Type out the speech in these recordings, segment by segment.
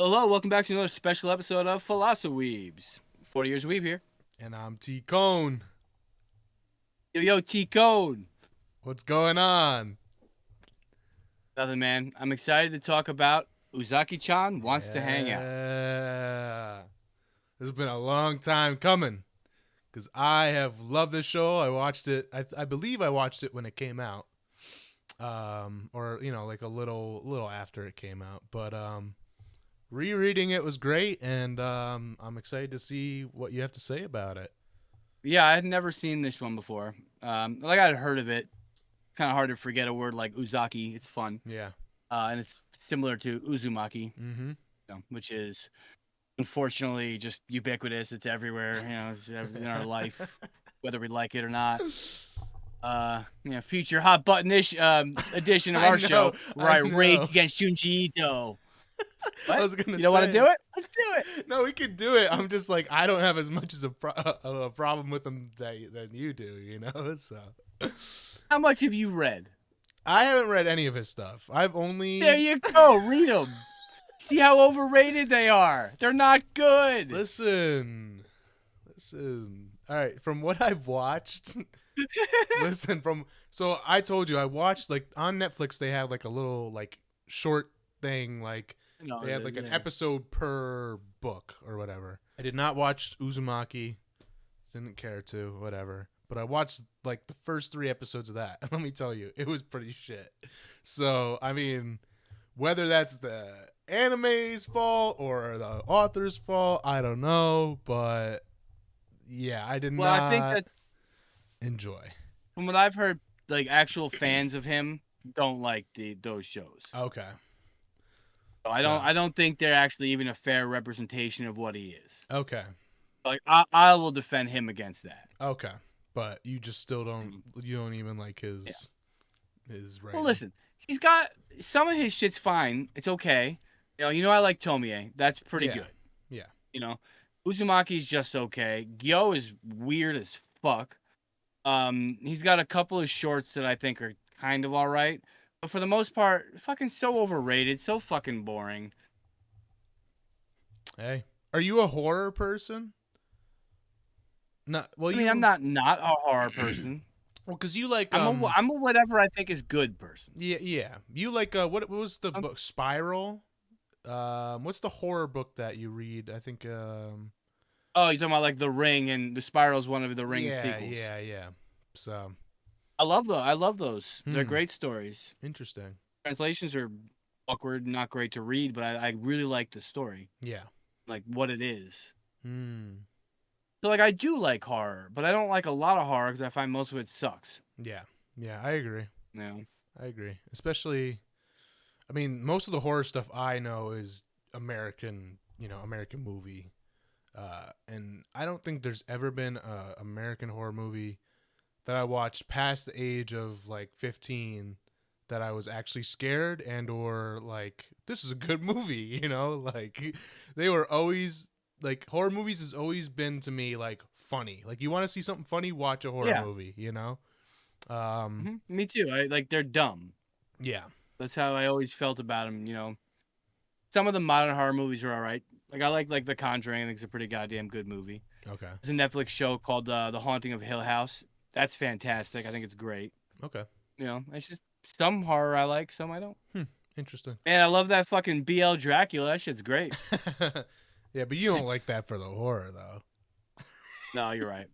Hello, welcome back to another special episode of Philosoweebs. 40 years weeb here. And I'm T-Cone. Yo, T-Code. What's going on? Nothing, man. I'm excited to talk about Uzaki-chan Wants to Hang Out. This has been a long time coming because I have loved this show. I watched it. I believe I watched it when it came out, or like a little after it came out. But rereading it was great, and I'm excited to see what you have to say about it. Yeah, I had never seen this one before. Like I had heard of it. Kind of hard to forget a word like Uzaki. It's fun. Yeah. And it's similar to Uzumaki, Mm-hmm. which is unfortunately just ubiquitous. It's everywhere. It's in our life, whether we like it or not. Future hot button-ish edition of our show where I rage against Junji Ito. What? I was gonna you don't want to do it? Let's do it. No, we could do it. I'm just like, I don't have as much as a problem with them than you do, So How much have you read? I haven't read any of his stuff. I've only. There you go. Read them. See how overrated they are. They're not good. Listen. All right, from what I've watched. So I told you I watched on Netflix. They had a little short thing they had an episode per book or whatever. I did not watch Uzumaki. Didn't care to, whatever. But I watched the first 3 episodes of that. And let me tell you, it was pretty shit. So, I mean, whether that's the anime's fault or the author's fault, I don't know. But yeah, I did not I think that enjoy. From what I've heard, actual fans of him don't like those shows. Okay. So I don't think they're actually even a fair representation of what he is. Okay. I will defend him against that. Okay. But you just still don't even like his writing. Well, listen, he's got some of his shit's fine. It's okay. I like Tomie. That's pretty good. Yeah. Uzumaki's just okay. Gyo is weird as fuck. He's got a couple of shorts that I think are kind of all right. But for the most part, fucking so overrated, so fucking boring. Hey, are you a horror person? No, well, I'm not a horror person. Well, because you like I'm a whatever I think is good person. Yeah. You like what was the book Spiral? What's the horror book that you read? I think Oh, you're talking about The Ring, and The Spiral's one of the Ring sequels. Yeah. So I love those. They're great stories. Interesting. Translations are awkward, not great to read, but I really like the story. Yeah. What it is. So I do like horror, but I don't like a lot of horror because I find most of it sucks. Yeah, I agree. Yeah. I agree. Especially, I mean, most of the horror stuff I know is American movie. And I don't think there's ever been a American horror movie that I watched past the age of 15 that I was actually scared and or this is a good movie, they were always horror movies has always been to me funny. You want to see something funny, watch a horror movie, Me too. They're dumb. Yeah. That's how I always felt about them, Some of the modern horror movies are all right. I like The Conjuring. I think it's a pretty goddamn good movie. Okay. There's a Netflix show called The Haunting of Hill House. That's fantastic. I think it's great. Okay. It's just some horror I like, some I don't. Interesting. Man, I love that fucking BL Dracula. That shit's great. Yeah, but you don't like that for the horror, though. No, you're right.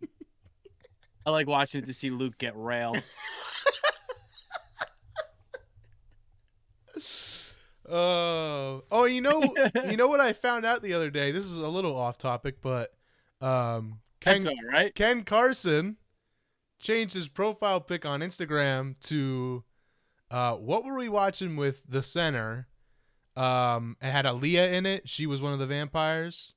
I like watching it to see Luke get railed. You know what I found out the other day? This is a little off topic, but That's all right. Ken Carson changed his profile pic on Instagram to what were we watching with the center? It had Aaliyah in it. She was one of the vampires.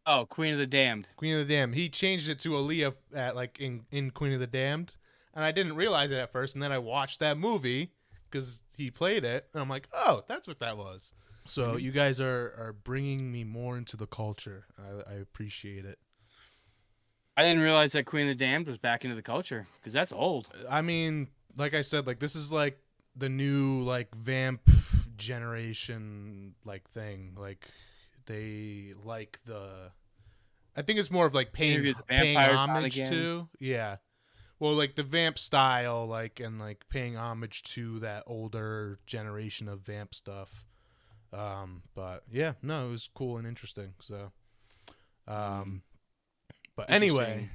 Oh, Queen of the Damned. Queen of the Damned. He changed it to Aaliyah at in Queen of the Damned, and I didn't realize it at first. And then I watched that movie because he played it, and I'm like, oh, that's what that was. So you guys are bringing me more into the culture. I appreciate it. I didn't realize that Queen of the Damned was back into the culture because that's old. I mean, like I said, this is the new vamp generation like thing. Like they like the. I think it's more of like paying Interview the paying vampires on homage again. to. Yeah. Well, like the vamp style, like and like paying homage to that older generation of vamp stuff. But yeah, no, it was cool and interesting. So, Mm, um, but anyway, interesting.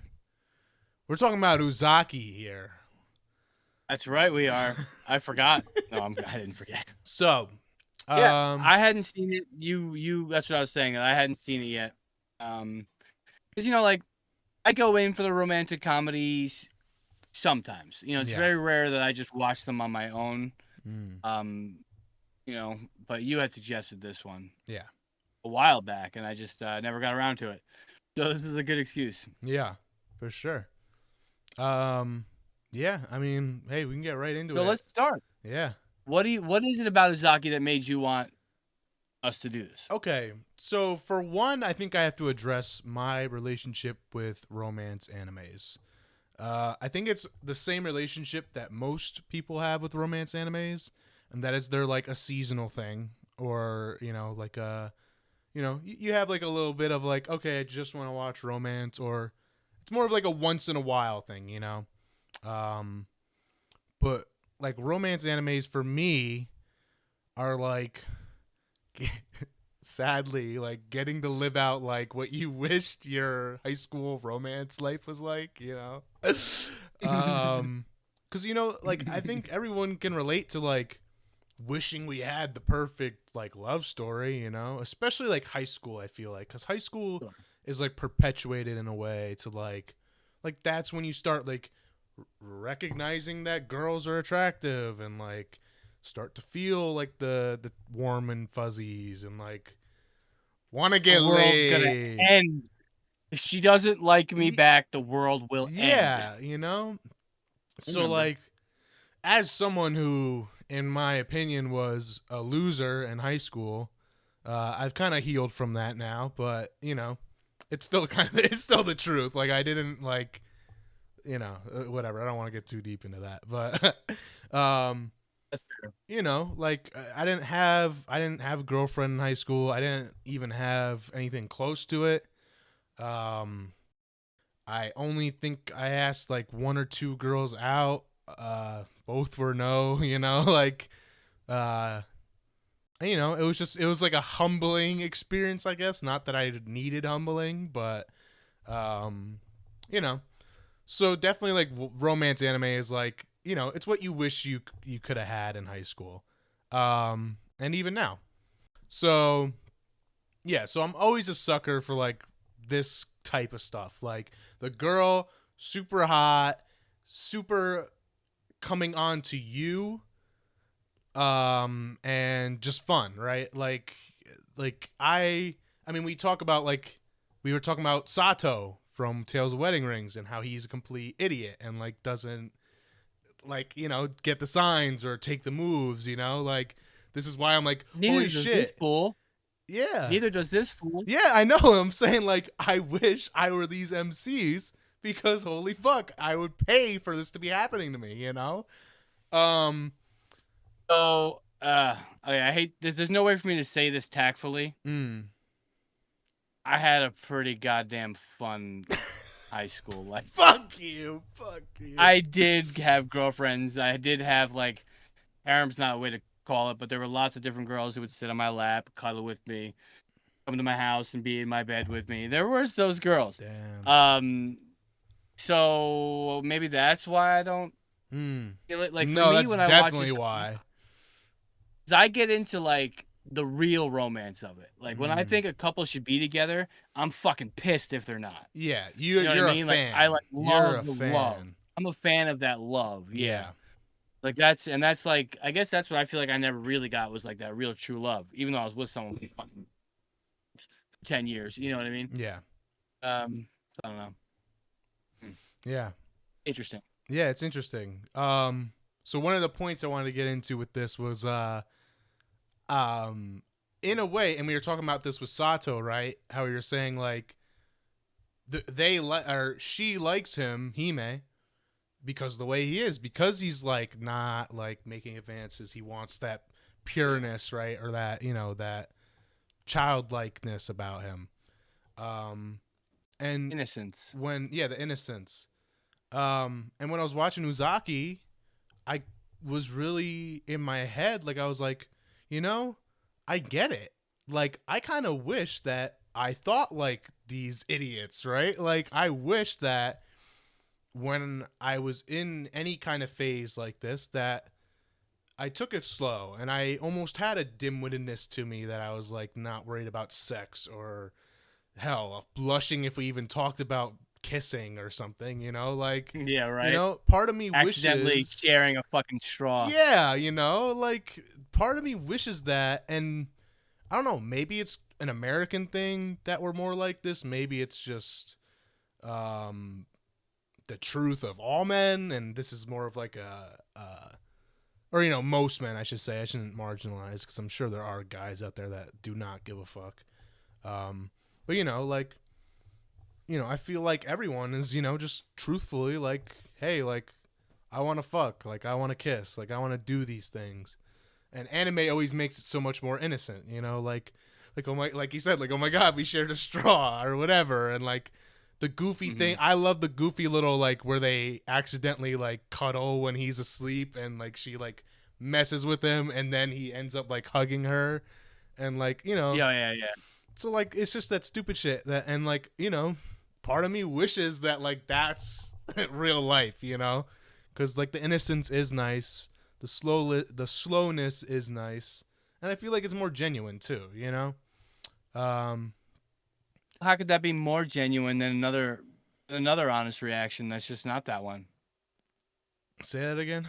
we're talking about Uzaki here. That's right, we are. I forgot. No, I didn't forget. So, Yeah, um, I hadn't seen it. That's what I was saying. I hadn't seen it yet. Because like I go in for the romantic comedies sometimes. It's yeah, very rare that I just watch them on my own. mm, Um, but you had suggested this one yeah, a while back, and I just never got around to it. So this is a good excuse. yeah, for sure. Um, yeah, I mean, hey, we can get right into So it. let's start. Yeah. What is it about Uzaki that made you want us to do this? Okay, so for one, I think I have to address my relationship with romance animes. I think it's the same relationship that most people have with romance animes, and that is they're like a seasonal thing, or like you have like a little bit of like, okay, I just want to watch romance, or it's more of like a once in a while thing. Um, but like romance animes for me are like sadly like getting to live out like what you wished your high school romance life was like. Because like I think everyone can relate to like wishing we had the perfect like love story, especially like high school. I feel like because high school Sure. is like perpetuated in a way to like that's when you start like recognizing that girls are attractive and like start to feel like the warm and fuzzies and like want to The get world's gonna laid. end. If she doesn't like me Y- back, the world will end. yeah. I So remember. like as someone who in my opinion was a loser in high school, I've kind of healed from that now, but it's still it's still the truth. Like I didn't like whatever. I don't want to get too deep into that, but That's fair. like I didn't have a girlfriend in high school. I didn't even have anything close to it. Um, I only think I asked like one or two girls out. Both were no. Like uh, it was like a humbling experience, I guess. Not that I needed humbling, but um, you know. So definitely like romance anime is like it's what you wish you could have had in high school, and even now. So yeah, so I'm always a sucker for like this type of stuff, like the girl super hot, super coming on to you, and just fun, right? Like I mean we were talking about Sato from Tales of Wedding Rings and how he's a complete idiot and like doesn't like get the signs or take the moves. Like this is why I'm like, Neither holy does this shit. fool. Yeah. Neither does this fool. Yeah, I know. I'm saying like I wish I were these MCs because holy fuck, I would pay for this to be happening to me. Um So, okay, I hate this. There's no way for me to say this tactfully. mm. I had a pretty goddamn fun high school life. Fuck you. Fuck you. I did have girlfriends. I did have like harem's not a way to call it, but there were lots of different girls who would sit on my lap, cuddle with me, come to my house and be in my bed with me. There was those girls. Damn. Um, so maybe that's why I don't feel it. Like for No, me, that's when I watch definitely this, why. I get into like the real romance of it. Like when I Mm. think a couple should be together, I'm fucking pissed if they're not. Yeah, you You know what I you're a mean? Like I fan. like You're a love the love. fan. I'm a fan of that love. Yeah. Yeah. Like that's like I guess that's what I feel like I never really got was like that real true love, even though I was with someone for fucking 10 years. You know what I mean? Yeah. I don't know. Hmm. Yeah. Interesting. Yeah, it's interesting. So one of the points I wanted to get into with this was um in a way, and we were talking about this with Sato, right? How you're saying like or she likes him, Hime, because the way he is, because he's like not like making advances. He wants that pureness, right? Or that, that childlikeness about him. And Innocence. the innocence. And when I was watching Uzaki, I was really in my head, like I was like, I get it. Like I kind of wish that I thought like these idiots, right? Like I wish that when I was in any kind of phase like this, that I took it slow and I almost had a dim-wittedness to me that I was like not worried about sex or hell, blushing if we even talked about kissing or something, like, Yeah, right. part of me Accidentally wishes, sharing a fucking straw. yeah, like part of me wishes that, and I don't know, maybe it's an American thing that we're more like this. Maybe it's just um the truth of all men, and this is more of like or most men, I should say. I shouldn't marginalize because I'm sure there are guys out there that do not give a fuck. But like, I feel like everyone is, just truthfully like, hey, like, I want to fuck, like, I want to kiss, like, I want to do these things. And anime always makes it so much more innocent, like oh my, like you said, like, oh my god, we shared a straw or whatever, and like the goofy thing. I love the goofy little like where they accidentally like cuddle when he's asleep, and like she like messes with him, and then he ends up like hugging her, and like Yeah. so like it's just that stupid shit that, and like part of me wishes that like that's real life, because like the innocence is nice, the slowness is nice, and I feel like it's more genuine too, um How could that be more genuine than another honest reaction that's just not that one? say that again.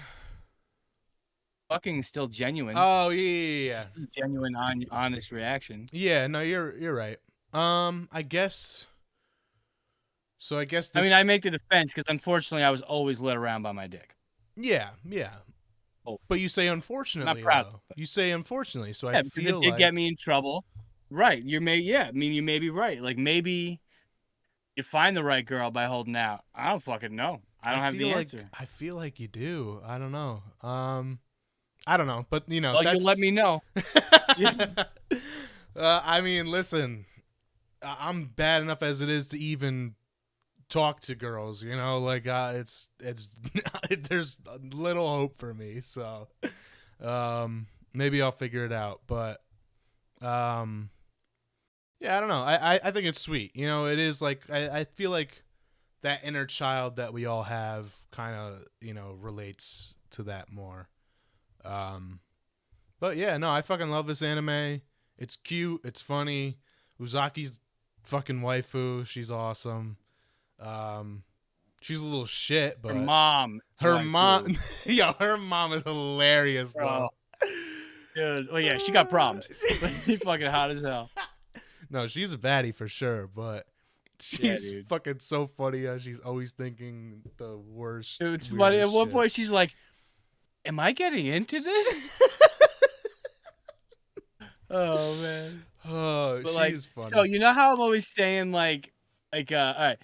Fucking is still genuine. Oh It's yeah. just a genuine, honest reaction. Yeah, no, you're right. I guess so. I guess I mean, this. I make the defense because unfortunately, I was always led around by my dick. Yeah. Oh, But you say not unfortunately proud of though. it. You say unfortunately, so I Yeah, because it feel did get like me in trouble. Right. Yeah. I mean, you may be right. Like maybe you find the right girl by holding out. I don't fucking know. I don't have the answer. I feel like you do. I don't know. I don't know, but Well, you let that's. me know. Yeah. I mean, listen, I'm bad enough as it is to even talk to girls, like it's there's little hope for me, so maybe I'll figure it out, but um yeah, I don't know. I think it's sweet, it is like I feel like that inner child that we all have kind of relates to that more. um but yeah, no, I fucking love this anime. It's cute, it's funny. Uzaki's fucking waifu, she's awesome. um She's a little shit, Her but mom is her waifu. mom, yo, her mom is hilarious Oh, though. dude. Oh yeah, she got problems, but she's fucking hot as hell. No, she's a baddie for sure, but Yeah, she's dude. fucking so funny. She's always thinking the worst, Dude, it's funny. At weirdest one shit. point, she's like, "Am I getting into this?" Oh man. Oh, But like, she's so funny. you know how I'm always saying all right.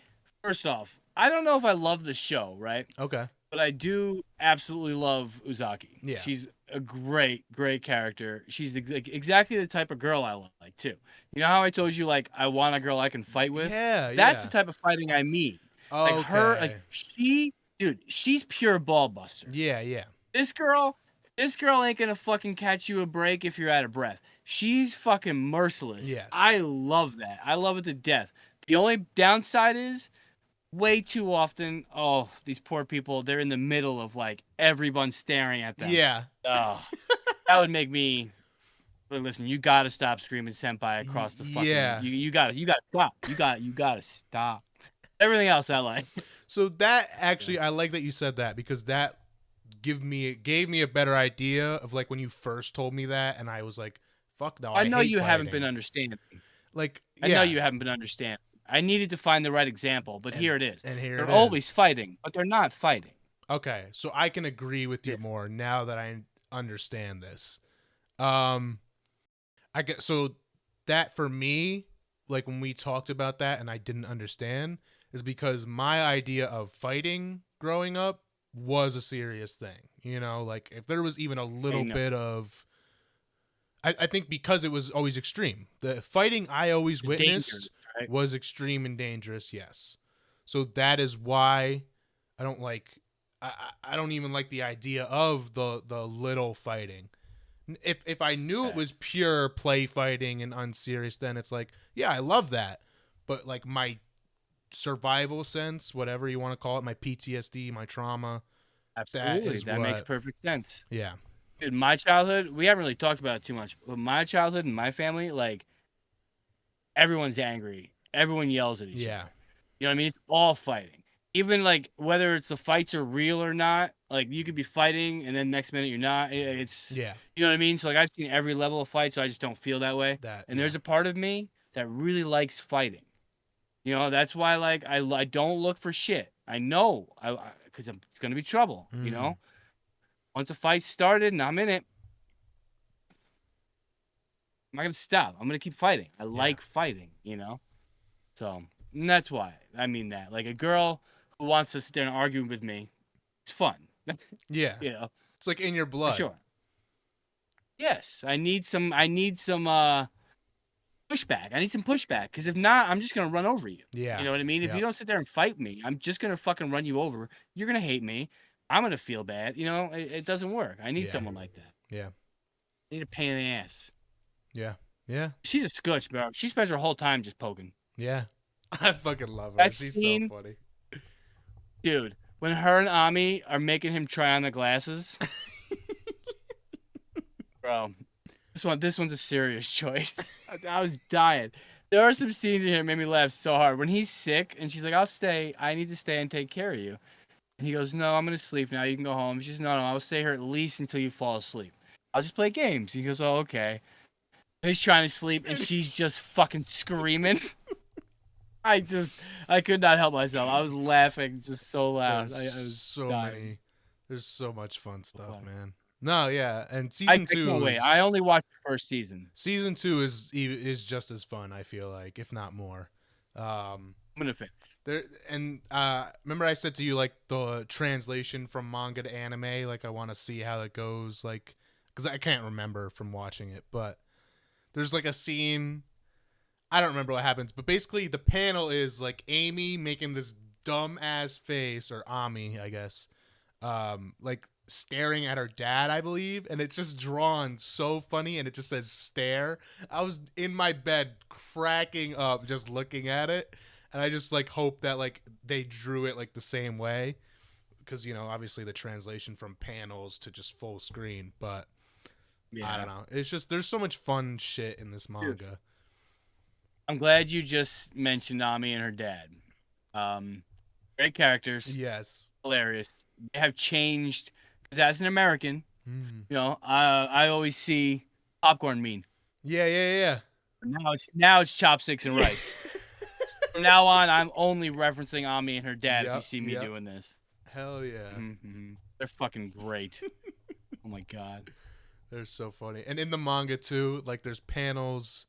First off, I don't know if I love the show, right? Okay. But I do absolutely love Uzaki. Yeah. She's a great character. She's like, exactly the type of girl I like too. You know how I told you like I want a girl I can fight with? Yeah, That's the yeah. type of fighting I mean. Like her, like Okay. dude, she's pure ball buster. Yeah, yeah. This girl, this girl ain't gonna fucking catch you a break if you're out of breath. She's fucking merciless. Yes. I love that. I love it to death. The only downside is way too often, oh, these poor people, they're in the middle of like everyone staring at them. Yeah. Oh, that would make me. But listen, you gotta stop screaming senpai across the fucking. Yeah. You gotta stop. You gotta stop. Everything else I like. So that Yeah. actually, I like that you said that, because that gave me a better idea of like when you first told me that, and I was like, fuck no, I I know hate you haven't been fighting. understanding. Like, I know yeah. you haven't been understanding. I needed to find the right example, but and here it is. and here They're it always is. fighting, but they're not fighting. Okay, so I can agree with Yeah. you more now that I understand this. Um, I get so that for me, like when we talked about that and I didn't understand, is because my idea of fighting growing up was a serious thing. Like if there was even a I little know. bit of I think because it was always extreme. The fighting I always It's dangerous, witnessed right? was extreme and dangerous. Yes, so that is why I don't like. I don't even like the idea of the little fighting. If I knew it Okay. was pure play fighting and unserious, then it's like, yeah, I love that. But like my survival sense, whatever you want to call it, my PTSD, my trauma, that Absolutely. is That makes what. perfect sense. Yeah, Dude, my childhood, we haven't really talked about it too much, but my childhood and my family, like everyone's angry. Everyone yells at each yeah, other. You know what I mean? It's all fighting. Even like whether it's the fights are real or not, like you could be fighting and then next minute you're not. It's yeah. you know what I mean? So like I've seen every level of fight, so I just don't feel that way. That And yeah. there's a part of me that really likes fighting. You know, that's why like I don't look for shit. I know I because I'm gonna be trouble. You Mm, know, once a fight started and I'm in it, I'm not gonna stop. I'm gonna keep fighting. I yeah, like fighting. You know, so and that's why I mean that. Like a girl who wants to sit there and argue with me, it's fun. yeah. You know, It's like in your for blood. sure. Yes, I need some. Pushback. I need some pushback because if not, I'm just gonna run over you. You Yeah, know what I mean? If you yep, don't sit there and fight me, I'm just gonna fucking run you over. You're gonna hate me. I'm gonna feel bad. You know, it doesn't work. I need yeah, someone like that. yeah, I need a pain in the ass. yeah, yeah, She's a scutch, bro. She spends her whole time just poking. yeah. I fucking love her. That She's so scene, funny. dude. When her and Ami are making him try on the glasses, bro. This one's a serious choice. I was dying. There are some scenes in here that made me laugh so hard. When he's sick and she's like, "I'll stay. I need to stay and take care of you." And he goes, "No, I'm gonna sleep now. You can go home." She's, "No, no, I'll stay here at least until you fall asleep. I'll just play games." He goes, "Oh, okay." And he's trying to sleep, and she's just fucking screaming. I just, I could not help myself. I was laughing just so loud. There's I was so dying. many. There's so much fun So stuff, funny. man. No, yeah, and I can't wait. I only watched the first season. season two is just as fun. I feel like, if not more. Um, I'm gonna finish. there and remember I said to you like the translation from manga to anime. Like I want to see how it goes. Like because I can't remember from watching it, but there's like a scene. I don't remember what happens, but basically the panel is like Amy making this dumb ass face, or Ami, I guess, like staring at her dad, I believe, and it's just drawn so funny, and it just says stare. I was in my bed cracking up just looking at it, and I just like hope that like they drew it like the same way, because obviously the translation from panels to just full screen, but I Yeah. don't know. It's just there's so much fun shit in this Dude, manga. I'm glad you just mentioned Ami and her dad. Um, Great characters, Yes. hilarious. They have changed because as an American, Mm. I always see popcorn mean. Yeah, yeah, Now it's chopsticks and yeah. rice. From now on, I'm only referencing Ami and her dad if you Yep, see me yep. doing this. Hell yeah. They're fucking great. Oh my god. They're so funny. And in the manga too, like there's panels,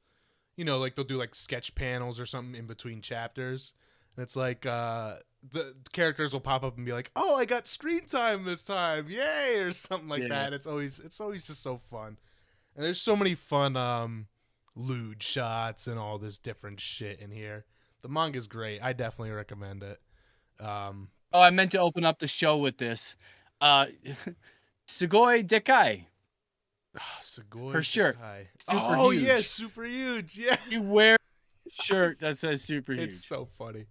like they'll do like sketch panels or something in between chapters. And it's like the characters will pop up and be like, "Oh, I got screen time this time. Yay!" or something like Yeah. that. It's always just so fun. And there's so many fun lewd shots and all this different shit in here. The manga's great. I definitely recommend it. Um Oh, I meant to open up the show with this. Uh, Sugoi Dekai, her Sugoi shirt, Dekai. super Oh yeah, huge. super huge. Yeah. She wears a shirt that says super It's huge. so funny.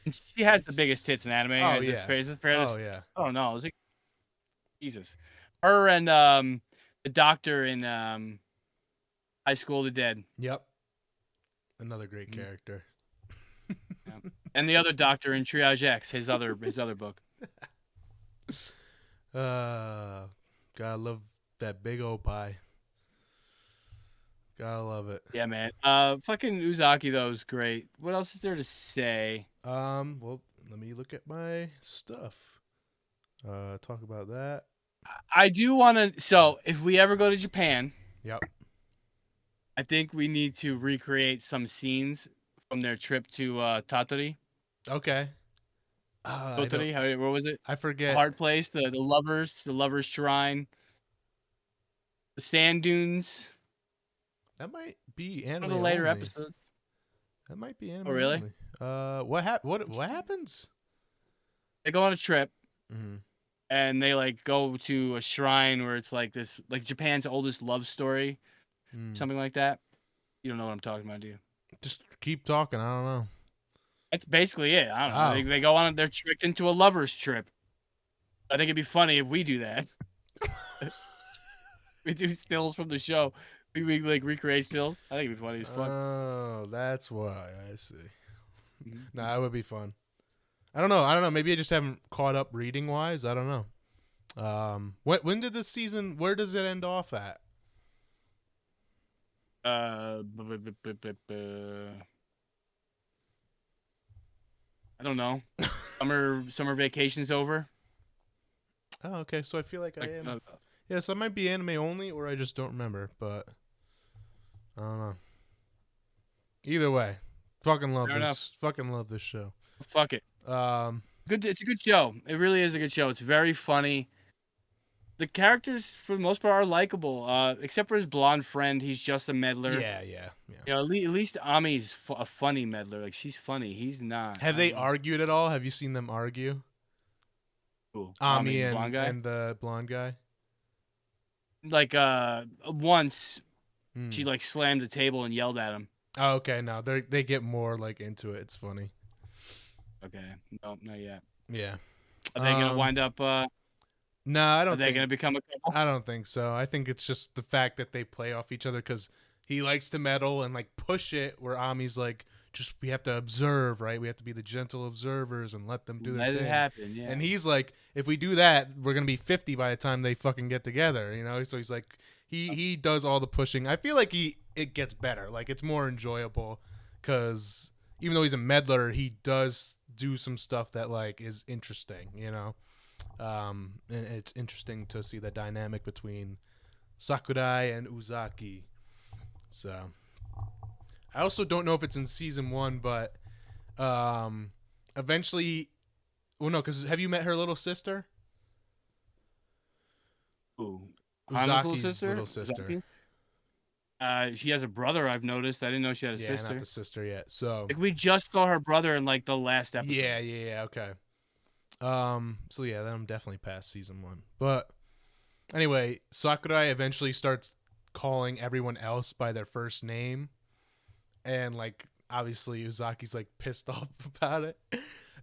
And she has the biggest tits It's in anime. oh Is yeah. it fair to Oh yeah. I don't know. It's like, Jesus. Her and the doctor in High School of the Dead. Yep. Another great Mhm, character. yeah. And the other doctor in Triage X, his other book. uh gotta love that big old pie. Gotta love it. Yeah, man. Fucking Uzaki though is great. What else is there to say? Well, let me look at my stuff. Talk about that. I do want to. So, if we ever go to Japan, Yep. I think we need to recreate some scenes from their trip to Tatori. Okay. I don't. Totori, what was it? I The forget. hard place, the lovers shrine, the sand dunes. That might be For anime the later only. episodes. That might be Oh, anime really? only. What happens? They go on a trip Mm-hmm. and they like go to a shrine where it's like this, like Japan's oldest love story, Mm. something like that. You don't know what I'm talking about, do you? Just keep talking. I don't know. That's basically it. I don't know. Oh. They go on. They're tricked into a lovers trip. I think it'd be funny if we do that. We do stills from the show. We like recreate stills. I think it'd be funny as fuck. Oh, that's why. I see. Mhm. Nah, that would be fun. I don't know. I don't know. Maybe I just haven't caught up reading wise. I don't know. When did this season? Where does it end off at? I don't know. Summer vacation's over. Oh, okay. So I feel like I Like am. Yes, I might be anime only, or I just don't remember. But I don't know. Either way, fucking love fair enough. this. Fucking love this show. Fuck it. Um, Good. It's a good show. It really is a good show. It's very funny. The characters, for the most part, are likable. Except for his blonde friend, he's just a meddler. yeah. You know, at least Ami's a funny meddler. Like she's funny. He's not. Have I they don't know. argued at all? Have you seen them argue? Who? Ami, Ami the blonde guy. and the blonde guy. Like once Hmm. she like slammed the table and yelled at him. Oh, okay. No, they get more like into it. It's funny. Okay, no, not yet. Yeah. Are they gonna wind up? No, I Are don't they think. gonna become a couple? I don't think so. I think it's just the fact that they play off each other because he likes to meddle and like push it, where Ami's like, just we have to observe, right? We have to be the gentle observers and let them do their Let it thing. happen. Yeah. And he's like, if we do that, we're gonna be 50 by the time they fucking get together, you know. So he's like, he does all the pushing. I feel like it gets better. Like it's more enjoyable because even though he's a meddler, he does do some stuff that like is interesting, you know. And it's interesting to see the dynamic between Sakurai and Uzaki. So I also don't know if it's in season 1, but eventually, well, no, because have you met her little sister? Ooh. Hana's little Uzaki's sister. little sister. Uzaki? She has a brother. I've noticed. I didn't know she had a Yeah, not sister. the sister yet. So Like we just saw her brother in like the last episode. yeah, okay. So yeah, then I'm definitely past season 1. But anyway, Sakurai eventually starts calling everyone else by their first name, and like obviously Uzaki's like pissed off about it,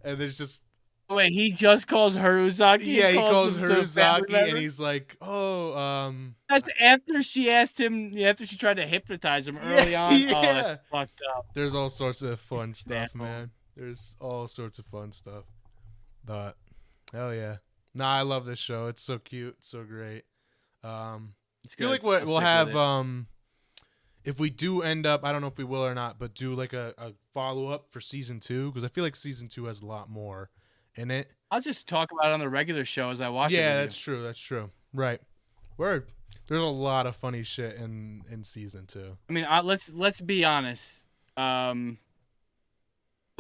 and there's just Wait, he just calls her Uzaki yeah, and he calls calls her the family Uzaki, and member. he's like, oh, That's after she asked him. After she tried to hypnotize him yeah, early on. Oh, that's yeah. fucked up. There's all sorts of He's fun an stuff, asshole. man. There's all sorts of fun stuff, but hell yeah, nah, I love this show. It's so cute, so great. It's I feel good. like what I'll we'll stick with have it. if we do end up, I don't know if we will or not, but do like a follow up for season 2 because I feel like season 2 has a lot more in it. I'll just talk about it on the regular show as I watch it Yeah, with you. that's true. That's true. Right. Word. There's a lot of funny shit in season 2. I mean, let's be honest. By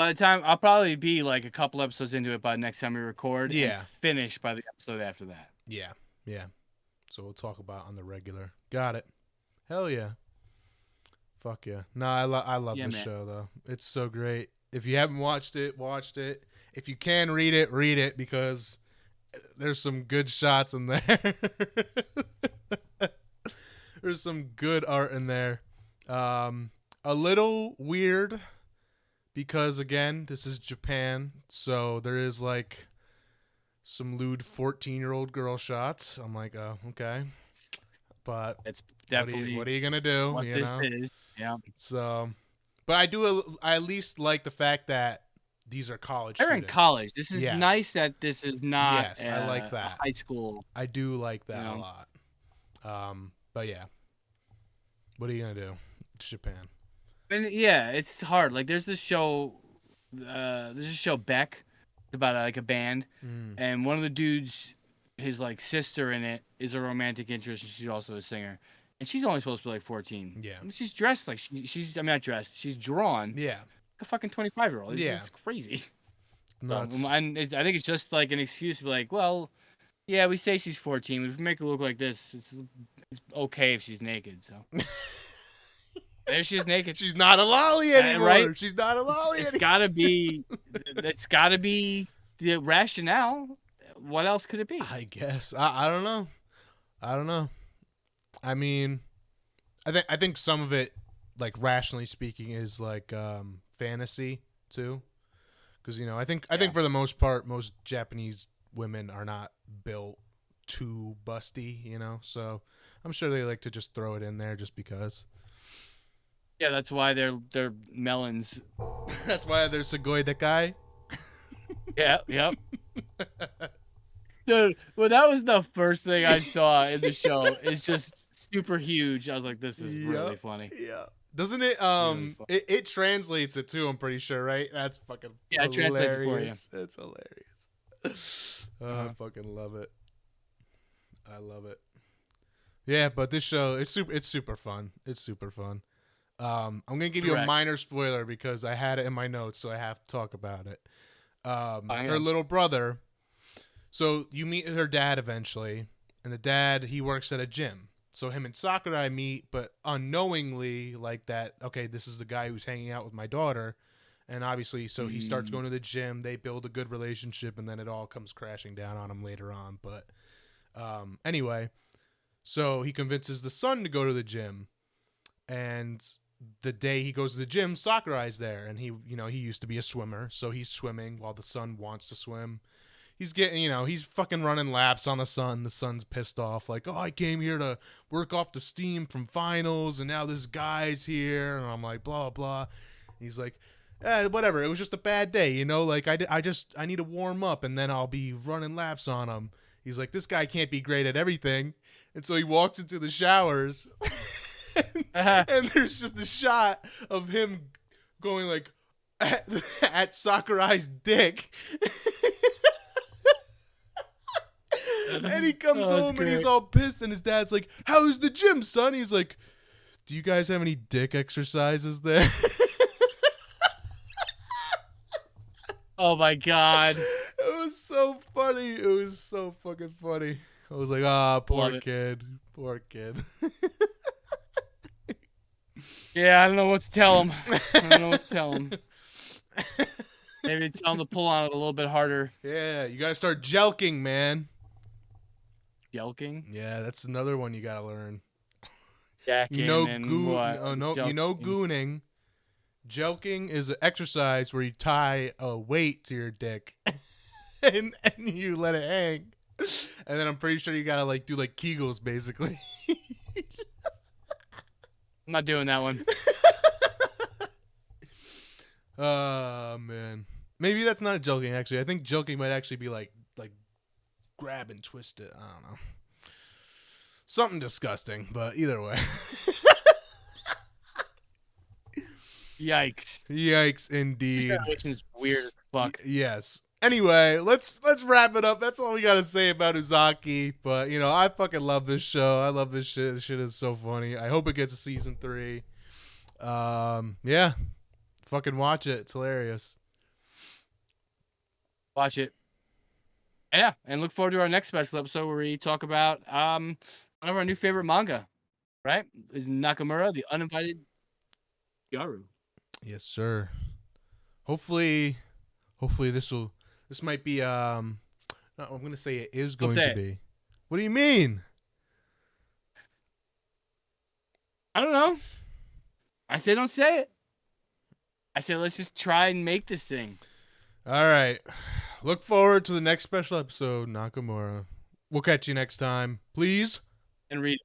the time I'll probably be like a couple episodes into it by next time we record, and Yeah. finish by the episode after that. Yeah. Yeah. So we'll talk about it on the regular. Got it. Hell yeah. Fuck yeah. No, I love Yeah, this man. show though. It's so great. If you haven't watched it, watched it. If you can read it because there's some good shots in there. There's some good art in there. A little weird because again, this is Japan, so there is like some lewd 14-year-old girl shots. I'm like, oh, okay. But It's definitely what are you gonna do? what You this know. is. Yeah. So, but I at least like the fact that these are college They're in students. college. This is nice Yes. that this is not Yes, I like a that. high school. I do like You that a know. lot. But yeah. What are you gonna do? It's Japan. And yeah, it's hard. Like there's this show. There's this show Beck about like a band, Mm. and one of the dudes, his like sister in it, is a romantic interest, and she's also a singer. And she's only supposed to be like 14. Yeah. And she's dressed like she's. I mean, not dressed. She's drawn Yeah. like a fucking 25-year-old. Yeah. It's crazy. So, Nuts. and I think it's just like an excuse to be like, well, yeah, we say she's 14, but if we make her look like this, it's okay if she's naked. So There she is naked. She's not a lolly anymore. Right? She's not a lolly It's anymore. gotta be. It's gotta be the rationale. What else could it be? I guess. I don't know. I don't know. I mean, I think some of it, like rationally speaking, is like fantasy too, because I think for the most part, most Japanese women are not built too busty, So I'm sure they like to just throw it in there just because. Yeah, that's why they're melons. That's why they're Sugoi Dekai. Yeah, yep. Dude, well, that was the first thing I saw in the show. It's just super huge. I was like, this is really funny. Yeah. Doesn't it Really funny. it translates it too, I'm pretty sure, right? That's fucking Yeah, it translates it for you. It's hilarious. I fucking love it. I love it. Yeah, but this show, it's super fun. It's super fun. I'm gonna give you a minor spoiler because I had it in my notes, so I have to talk about it. Her little brother. So you meet her dad eventually, and the dad, he works at a gym. So him and Sakurai meet, but unknowingly, like that. Okay, this is the guy who's hanging out with my daughter, and obviously, so he starts going to the gym. They build a good relationship, and then it all comes crashing down on him later on. But anyway, so he convinces the son to go to the gym, and the day he goes to the gym, Sakurai's there, and he used to be a swimmer, so he's swimming while the son wants to swim. He's getting, he's fucking running laps on the son. The son's pissed off, like, oh, I came here to work off the steam from finals, and now this guy's here, and I'm like, blah blah. He's like, whatever. It was just a bad day, like I need to warm up, and then I'll be running laps on him. He's like, this guy can't be great at everything, and so he walks into the showers. And there's just a shot of him going like at Sakurai's dick. And he comes home and he's all pissed, and his dad's like, how's the gym, son? He's like, do you guys have any dick exercises there? Oh my god. It was so funny. It was so fucking funny. I was like, poor kid. Poor kid. Yeah, I don't know what to tell him. Maybe tell him to pull on it a little bit harder. Yeah, you gotta start jelking, man. Jelking? Yeah, that's another one you gotta learn. Jacking Gooning. Jelking is an exercise where you tie a weight to your dick and you let it hang. And then I'm pretty sure you gotta do Kegels, basically. I'm not doing that one. Oh man, maybe that's not joking. Actually, I think joking might actually be like grab and twist it. I don't know, something disgusting. But either way, Yikes! Yikes, indeed. This generation's weird as fuck. Yes. Anyway, let's wrap it up. That's all we gotta say about Uzaki. But I fucking love this show. I love this shit. This shit is so funny. I hope it gets a season 3. Yeah. Fucking watch it. It's hilarious. Watch it. Yeah, and look forward to our next special episode where we talk about one of our new favorite manga. Right? Is Nakamura, the uninvited Yaru. Yes, sir. Hopefully this might be no, I'm gonna say it is going to be. What do you mean? I don't know. I say don't say it. I say let's just try and make this thing. All right. Look forward to the next special episode, Nakamura. We'll catch you next time. Please. And read.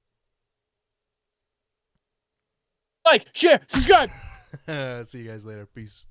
Like, share, subscribe. See you guys later. Peace.